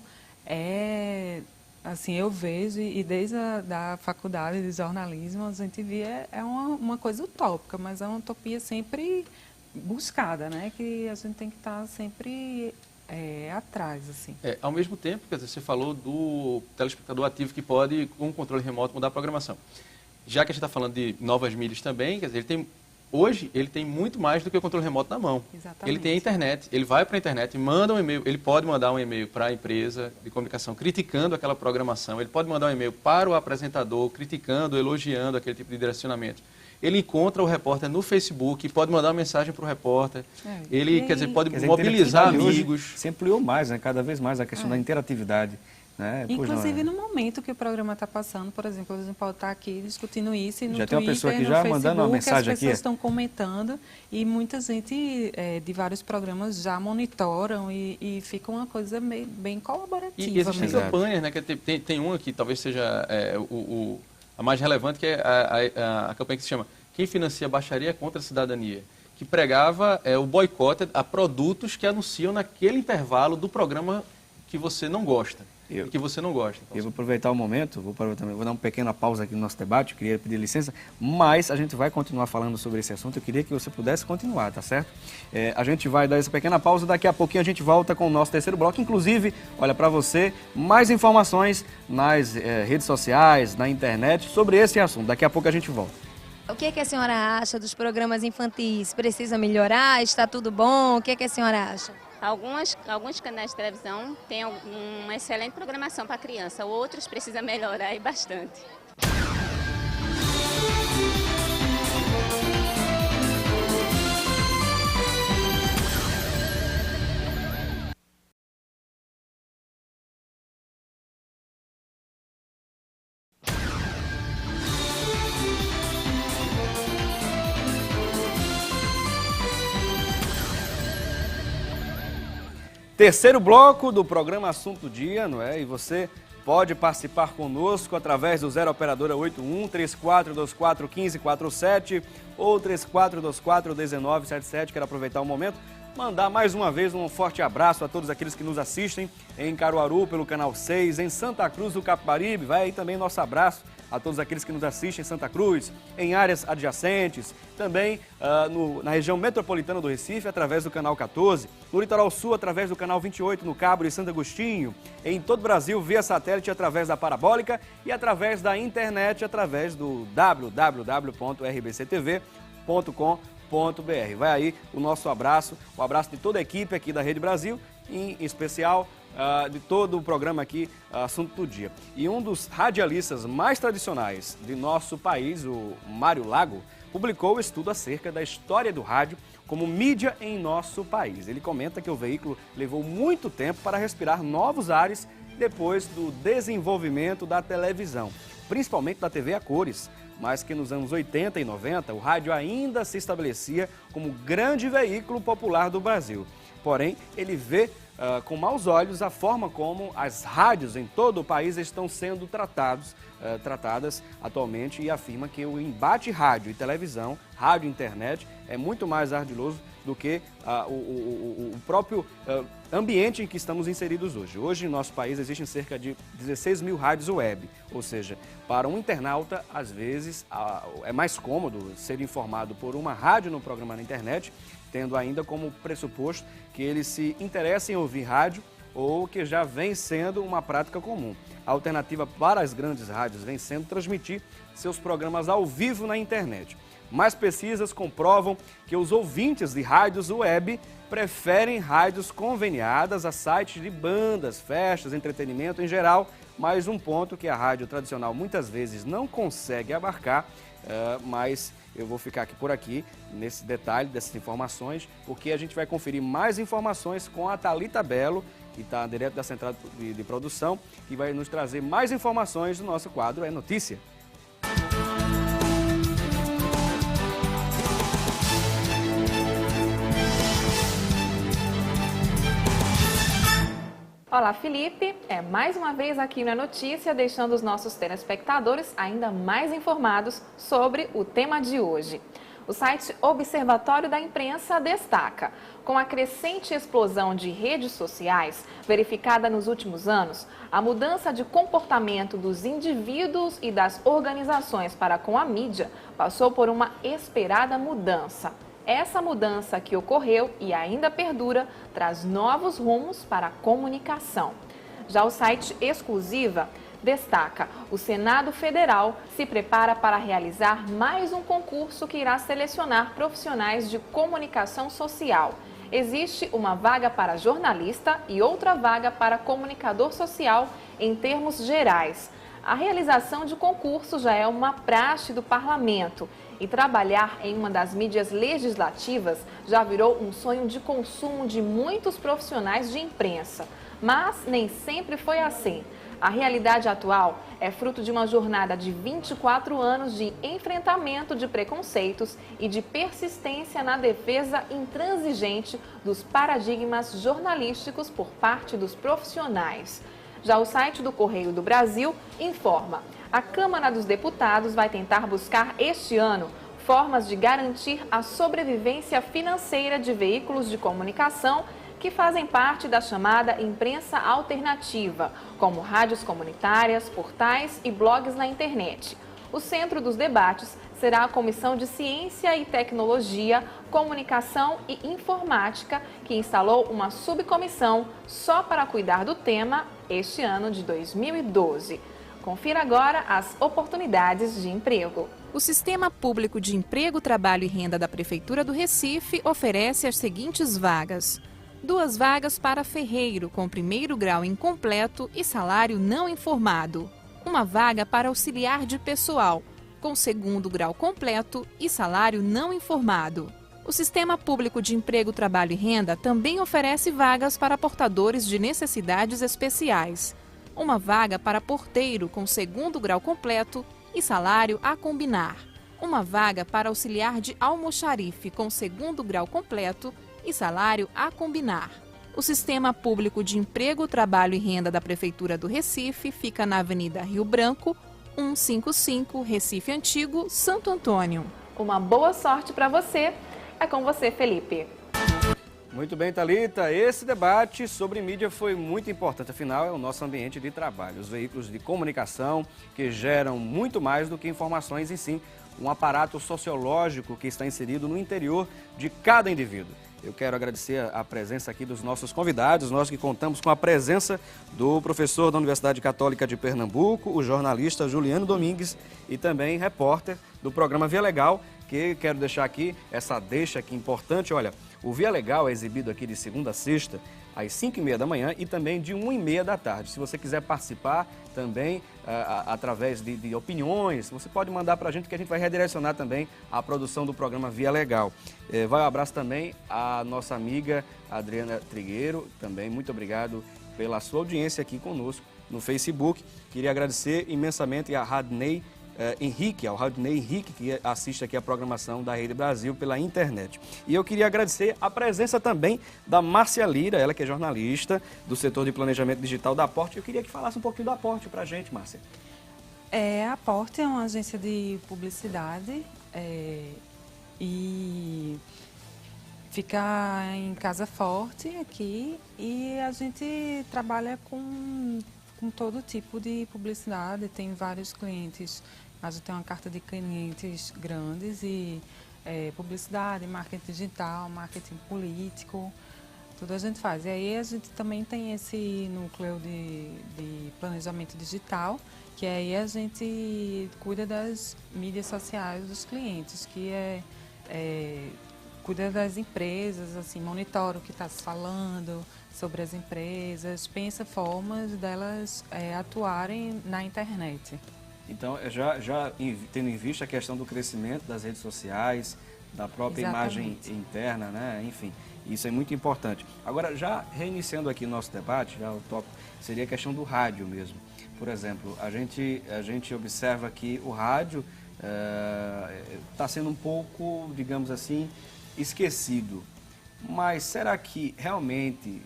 assim, eu vejo, e desde a faculdade de jornalismo, a gente vê, é uma coisa utópica, mas é uma utopia sempre buscada, né? Que a gente tem que estar sempre atrás, assim. Ao mesmo tempo, quer dizer, você falou do telespectador ativo que pode, com o controle remoto, mudar a programação. Já que a gente está falando de novas mídias também, quer dizer, hoje ele tem muito mais do que o controle remoto na mão. Exatamente. Ele tem a internet, ele vai para a internet, manda um e-mail, ele pode mandar um e-mail para a empresa de comunicação criticando aquela programação, ele pode mandar um e-mail para o apresentador criticando, elogiando aquele tipo de direcionamento. Ele encontra o repórter no Facebook, pode mandar uma mensagem para o repórter, ele, quer dizer, pode mobilizar amigos. Se ampliou mais, né? Cada vez mais a questão da interatividade. Né? Inclusive, no momento que o programa está passando, por exemplo, a gente pode estar aqui discutindo isso e no já Twitter, tem uma pessoa aqui no já Facebook, mandando uma mensagem as pessoas aqui. Estão comentando e muita gente de vários programas já monitoram e fica uma coisa bem colaborativa. E existem campanhas, né? Que tem uma que talvez seja a mais relevante, que é a campanha que se chama Quem Financia a Baixaria contra a Cidadania, que pregava o boicote a produtos que anunciam naquele intervalo do programa que você não gosta. Que você não gosta. Então, eu vou aproveitar o momento, vou dar uma pequena pausa aqui no nosso debate, eu queria pedir licença, mas a gente vai continuar falando sobre esse assunto, eu queria que você pudesse continuar, tá certo? A gente vai dar essa pequena pausa, daqui a pouquinho a gente volta com o nosso terceiro bloco, inclusive, olha, para você, mais informações nas redes sociais, na internet, sobre esse assunto, daqui a pouco a gente volta. O que a senhora acha dos programas infantis? Precisa melhorar? Está tudo bom? O que a senhora acha? Alguns canais de televisão têm uma excelente programação para criança, outros precisam melhorar e bastante. Terceiro bloco do programa Assunto do Dia, não é? E você pode participar conosco através do 0 Operadora 81 3424 1547 ou 3424 1977. Quero aproveitar o momento, mandar mais uma vez um forte abraço a todos aqueles que nos assistem em Caruaru pelo Canal 6, em Santa Cruz do Capibaribe. Vai aí também nosso abraço a todos aqueles que nos assistem em Santa Cruz, em áreas adjacentes, também na região metropolitana do Recife, através do Canal 14, no Litoral Sul, através do Canal 28, no Cabo de Santo Agostinho, em todo o Brasil, via satélite, através da parabólica e através da internet, através do www.rbctv.com.br. Vai aí o nosso abraço, o abraço de toda a equipe aqui da Rede Brasil, em especial de todo o programa aqui, Assunto do Dia. E um dos radialistas mais tradicionais de nosso país, o Mário Lago, publicou um estudo acerca da história do rádio como mídia em nosso país. Ele comenta que o veículo levou muito tempo para respirar novos ares depois do desenvolvimento da televisão, principalmente da TV a cores, mas que nos anos 80 e 90 o rádio ainda se estabelecia como grande veículo popular do Brasil. Porém, ele vê com maus olhos a forma como as rádios em todo o país estão sendo tratadas atualmente e afirma que o embate rádio e televisão, rádio e internet é muito mais ardiloso do que o próprio ambiente em que estamos inseridos hoje. Hoje, em nosso país, existem cerca de 16 mil rádios web, ou seja, para um internauta, às vezes, é mais cômodo ser informado por uma rádio no programa na internet, tendo ainda como pressuposto que ele se interessa em ouvir rádio ou que já vem sendo uma prática comum. A alternativa para as grandes rádios vem sendo transmitir seus programas ao vivo na internet. Mais pesquisas comprovam que os ouvintes de rádios web preferem rádios conveniadas a sites de bandas, festas, entretenimento em geral, mas um ponto que a rádio tradicional muitas vezes não consegue abarcar, mas eu vou ficar por aqui, nesse detalhe dessas informações, porque a gente vai conferir mais informações com a Thalita Belo, que está direto da Central de Produção, que vai nos trazer mais informações do nosso quadro É Notícia. Olá, Felipe. Mais uma vez aqui na notícia, deixando os nossos telespectadores ainda mais informados sobre o tema de hoje. O site Observatório da Imprensa destaca: com a crescente explosão de redes sociais verificada nos últimos anos, a mudança de comportamento dos indivíduos e das organizações para com a mídia passou por uma esperada mudança. Essa mudança que ocorreu e ainda perdura traz novos rumos para a comunicação. Já o site Exclusiva destaca: o Senado Federal se prepara para realizar mais um concurso que irá selecionar profissionais de comunicação social. Existe uma vaga para jornalista e outra vaga para comunicador social em termos gerais. A realização de concurso já é uma praxe do parlamento e trabalhar em uma das mídias legislativas já virou um sonho de consumo de muitos profissionais de imprensa. Mas nem sempre foi assim. A realidade atual é fruto de uma jornada de 24 anos de enfrentamento de preconceitos e de persistência na defesa intransigente dos paradigmas jornalísticos por parte dos profissionais. Já o site do Correio do Brasil informa: a Câmara dos Deputados vai tentar buscar este ano formas de garantir a sobrevivência financeira de veículos de comunicação que fazem parte da chamada imprensa alternativa, como rádios comunitárias, portais e blogs na internet. O centro dos debates será a Comissão de Ciência e Tecnologia, Comunicação e Informática, que instalou uma subcomissão só para cuidar do tema este ano de 2012. Confira agora as oportunidades de emprego. O Sistema Público de Emprego, Trabalho e Renda da Prefeitura do Recife oferece as seguintes vagas: 2 vagas para ferreiro com primeiro grau incompleto e salário não informado. 1 vaga para auxiliar de pessoal com segundo grau completo e salário não informado. O Sistema Público de Emprego, Trabalho e Renda também oferece vagas para portadores de necessidades especiais. 1 vaga para porteiro com segundo grau completo e salário a combinar. 1 vaga para auxiliar de almoxarife com segundo grau completo e salário a combinar. O Sistema Público de Emprego, Trabalho e Renda da Prefeitura do Recife fica na Avenida Rio Branco, 155, Recife Antigo, Santo Antônio. Uma boa sorte para você. É com você, Felipe. Muito bem, Thalita. Esse debate sobre mídia foi muito importante. Afinal, é o nosso ambiente de trabalho. Os veículos de comunicação que geram muito mais do que informações em si. Um aparato sociológico que está inserido no interior de cada indivíduo. Eu quero agradecer a presença aqui dos nossos convidados, nós que contamos com a presença do professor da Universidade Católica de Pernambuco, o jornalista Juliano Domingues e também repórter do programa Via Legal, que quero deixar aqui essa deixa aqui importante. Olha, o Via Legal é exibido aqui de segunda a sexta, às 5h30 da manhã e também de 1h30 da tarde. Se você quiser participar também através de opiniões, você pode mandar para a gente que a gente vai redirecionar também a produção do programa Via Legal. Vai um abraço também à nossa amiga Adriana Trigueiro, também muito obrigado pela sua audiência aqui conosco no Facebook. Queria agradecer imensamente a Radney Henrique, ao Radney Henrique, que assiste aqui a programação da Rede Brasil pela internet. E eu queria agradecer a presença também da Márcia Lira, ela que é jornalista do setor de planejamento digital da Aporte. Eu queria que falasse um pouquinho da Aporte para a gente, Márcia. A Aporte é uma agência de publicidade e fica em Casa Forte aqui, e a gente trabalha com todo tipo de publicidade, tem vários clientes. A gente tem uma carta de clientes grandes e publicidade, marketing digital, marketing político, tudo a gente faz. E aí a gente também tem esse núcleo de planejamento digital, que aí a gente cuida das mídias sociais dos clientes, que cuida das empresas, assim, monitora o que está se falando sobre as empresas, pensa formas delas atuarem na internet. Então, já tendo em vista a questão do crescimento das redes sociais, da própria imagem interna, né? Enfim, isso é muito importante. Agora, já reiniciando aqui o nosso debate, já o tópico seria a questão do rádio mesmo. Por exemplo, a gente observa que o rádio está sendo um pouco, digamos assim, esquecido. mas será que realmente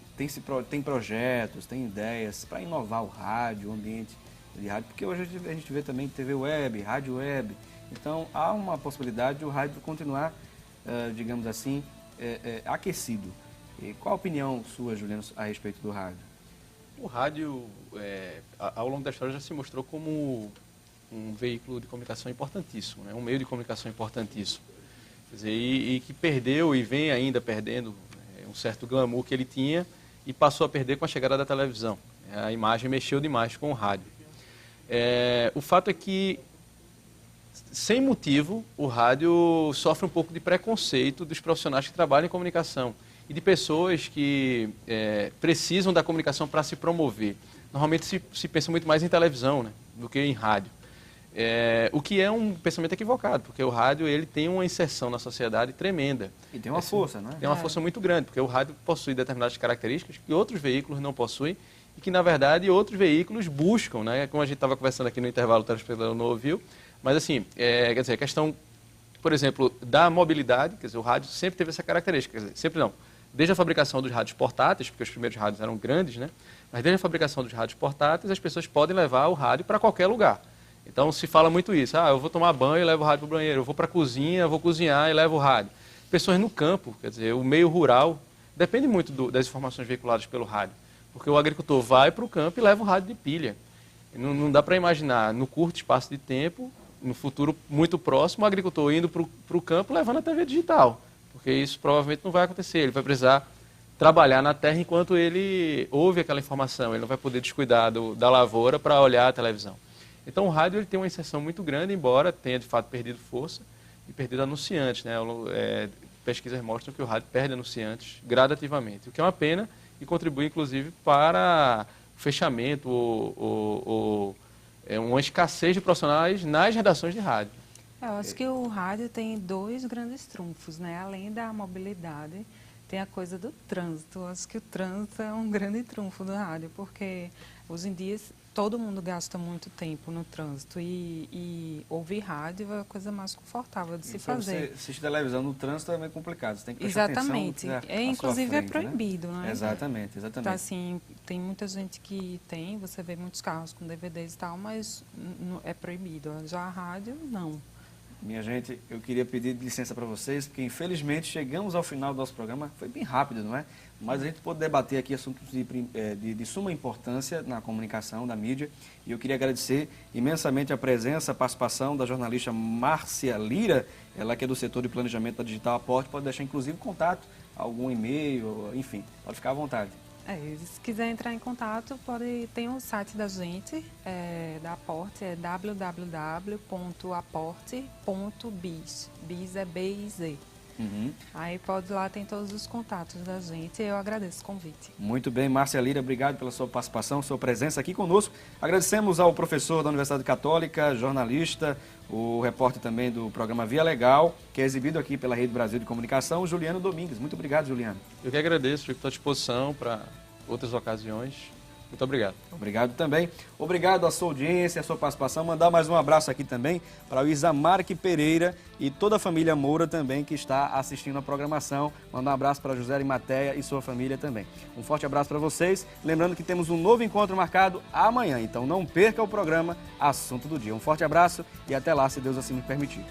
tem projetos, tem ideias para inovar o rádio, o ambiente de rádio? Porque hoje a gente vê também TV web, rádio web. Então, há uma possibilidade de o rádio continuar, digamos assim, aquecido. E qual a opinião sua, Juliano, a respeito do rádio? O rádio, ao longo da história, já se mostrou como um veículo de comunicação importantíssimo, né? Um meio de comunicação importantíssimo. Quer dizer, e que perdeu e vem ainda perdendo um certo glamour que ele tinha e passou a perder com a chegada da televisão. A imagem mexeu demais com o rádio. O fato é que, sem motivo, o rádio sofre um pouco de preconceito dos profissionais que trabalham em comunicação e de pessoas que precisam da comunicação para se promover. Normalmente se pensa muito mais em televisão, né, do que em rádio. O que é um pensamento equivocado, porque o rádio ele tem uma inserção na sociedade tremenda. E tem uma força, né? Tem uma força muito grande, porque o rádio possui determinadas características que outros veículos não possuem e que, na verdade, outros veículos buscam, né? Como a gente estava conversando aqui no intervalo, o telespectador não ouviu, mas assim, quer dizer, a questão, por exemplo, da mobilidade, quer dizer, o rádio sempre teve essa característica, quer dizer, sempre não. Desde a fabricação dos rádios portáteis, porque os primeiros rádios eram grandes, né? Mas desde a fabricação dos rádios portáteis, as pessoas podem levar o rádio para qualquer lugar. Então se fala muito isso, eu vou tomar banho e levo o rádio para o banheiro, eu vou para a cozinha, vou cozinhar e levo o rádio. Pessoas no campo, quer dizer, o meio rural, depende muito das informações veiculadas pelo rádio, porque o agricultor vai para o campo e leva o rádio de pilha. Não dá para imaginar, no curto espaço de tempo, no futuro muito próximo, o agricultor indo para o campo levando a TV digital, porque isso provavelmente não vai acontecer, ele vai precisar trabalhar na terra enquanto ele ouve aquela informação, ele não vai poder descuidar da lavoura para olhar a televisão. Então o rádio ele tem uma inserção muito grande, embora tenha de fato perdido força e perdido anunciantes, né? Pesquisas mostram que o rádio perde anunciantes gradativamente, o que é uma pena e contribui inclusive para o fechamento uma escassez de profissionais nas redações de rádio. Eu acho que o rádio tem dois grandes trunfos, né? Além da mobilidade, tem a coisa do trânsito. Eu acho que o trânsito é um grande trunfo do rádio, porque hoje em dia todo mundo gasta muito tempo no trânsito e ouvir rádio é a coisa mais confortável de se fazer. Você assistir televisão no trânsito é meio complicado, você tem que prestar atenção. Exatamente. Inclusive frente, é proibido, né? Exatamente. Então, assim, tem muita gente que você vê muitos carros com DVDs e tal, mas é proibido. Já a rádio, não. Minha gente, eu queria pedir licença para vocês, porque infelizmente chegamos ao final do nosso programa, foi bem rápido, não é? Mas a gente pôde debater aqui assuntos de suma importância na comunicação, da mídia, e eu queria agradecer imensamente a presença, a participação da jornalista Márcia Lira, ela que é do setor de planejamento da Digital Aporte, pode deixar inclusive contato, algum e-mail, enfim, pode ficar à vontade. Se quiser entrar em contato, tem o site da gente, da Aporte, é www.aporte.biz. Biz é B-I-Z. Aí lá tem todos os contatos da gente e eu agradeço o convite. Muito bem, Márcia Lira, obrigado pela sua participação, sua presença aqui conosco. Agradecemos ao professor da Universidade Católica, jornalista, o repórter também do programa Via Legal, que é exibido aqui pela Rede Brasil de Comunicação, Juliano Domingues. Muito obrigado, Juliano. Eu que agradeço, fico à disposição para outras ocasiões. Muito obrigado. Obrigado também. Obrigado à sua audiência, à sua participação. Mandar mais um abraço aqui também para o Isamarque Pereira e toda a família Moura também que está assistindo a programação. Mandar um abraço para José Arimateia e sua família também. Um forte abraço para vocês. Lembrando que temos um novo encontro marcado amanhã, então não perca o programa Assunto do Dia. Um forte abraço e até lá, se Deus assim me permitir.